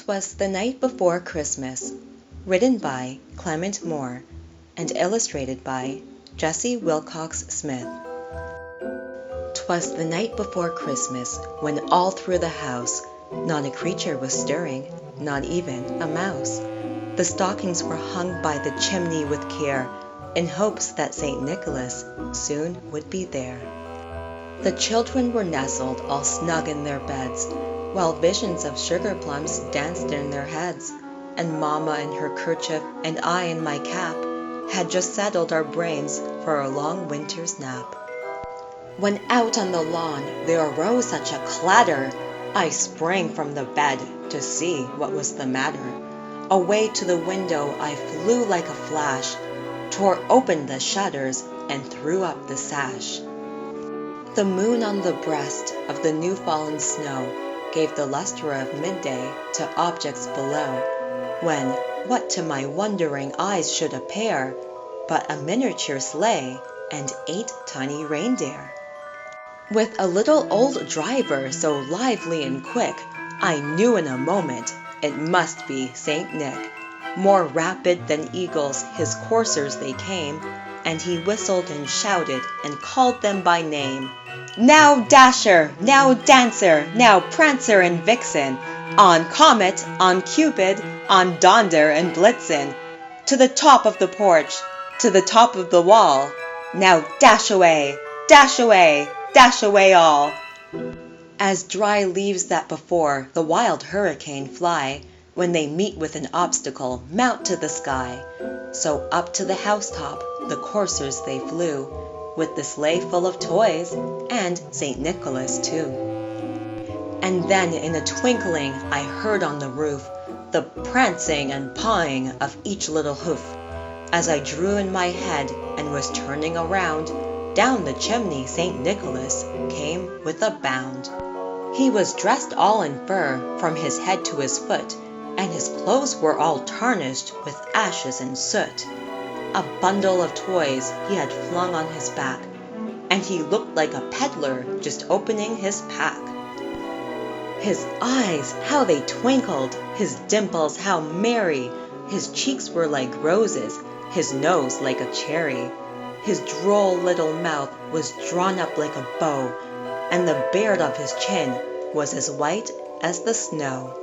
'Twas the Night Before Christmas, written by Clement Moore and illustrated by Jessie Wilcox Smith. 'Twas the night before Christmas, when all through the house not a creature was stirring, not even a mouse. The stockings were hung by the chimney with care, in hopes that St. Nicholas soon would be there. The children were nestled all snug in their beds, while visions of sugar plums danced in their heads, and Mamma in her kerchief and I in my cap had just settled our brains for a long winter's nap. When out on the lawn there arose such a clatter, I sprang from the bed to see what was the matter. Away to the window I flew like a flash, tore open the shutters and threw up the sash. The moon on the breast of the new-fallen snow gave the lustre of midday to objects below, when what to my wondering eyes should appear but a miniature sleigh and 8 tiny reindeer. With a little old driver so lively and quick, I knew in a moment it must be Saint Nick. More rapid than eagles his coursers they came, and he whistled and shouted and called them by name. Now Dasher, now Dancer, now Prancer and Vixen, on Comet, on Cupid, on Donder and Blitzen, to the top of the porch, to the top of the wall. Now dash away, dash away, dash away all. As dry leaves that before the wild hurricane fly, when they meet with an obstacle, mount to the sky, so up to the housetop the coursers they flew, with the sleigh full of toys, and St. Nicholas too. And then in a twinkling I heard on the roof the prancing and pawing of each little hoof. As I drew in my head and was turning around, down the chimney St. Nicholas came with a bound. He was dressed all in fur from his head to his foot, and his clothes were all tarnished with ashes and soot. A bundle of toys he had flung on his back, and he looked like a peddler just opening his pack. His eyes, how they twinkled, his dimples, how merry, his cheeks were like roses, his nose like a cherry. His droll little mouth was drawn up like a bow, and the beard of his chin was as white as the snow.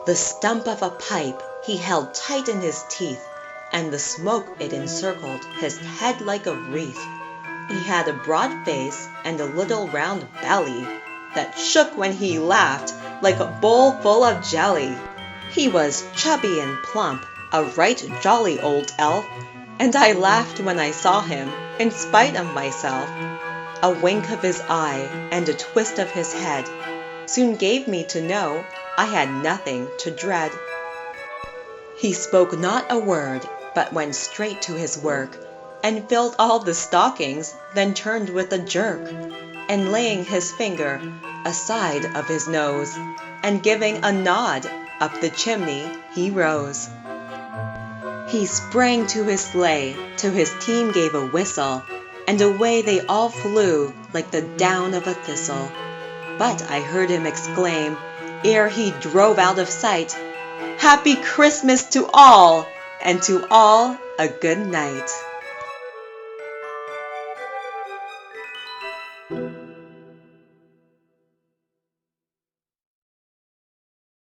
The stump of a pipe he held tight in his teeth, and the smoke it encircled his head like a wreath. He had a broad face and a little round belly that shook when he laughed like a bowl full of jelly. He was chubby and plump, a right jolly old elf, and I laughed when I saw him, in spite of myself. A wink of his eye and a twist of his head soon gave me to know I had nothing to dread. He spoke not a word, but went straight to his work, and filled all the stockings, then turned with a jerk, and laying his finger aside of his nose, and giving a nod, up the chimney he rose. He sprang to his sleigh, to his team gave a whistle, and away they all flew like the down of a thistle. But I heard him exclaim, ere he drove out of sight, "Happy Christmas to all, and to all a good night."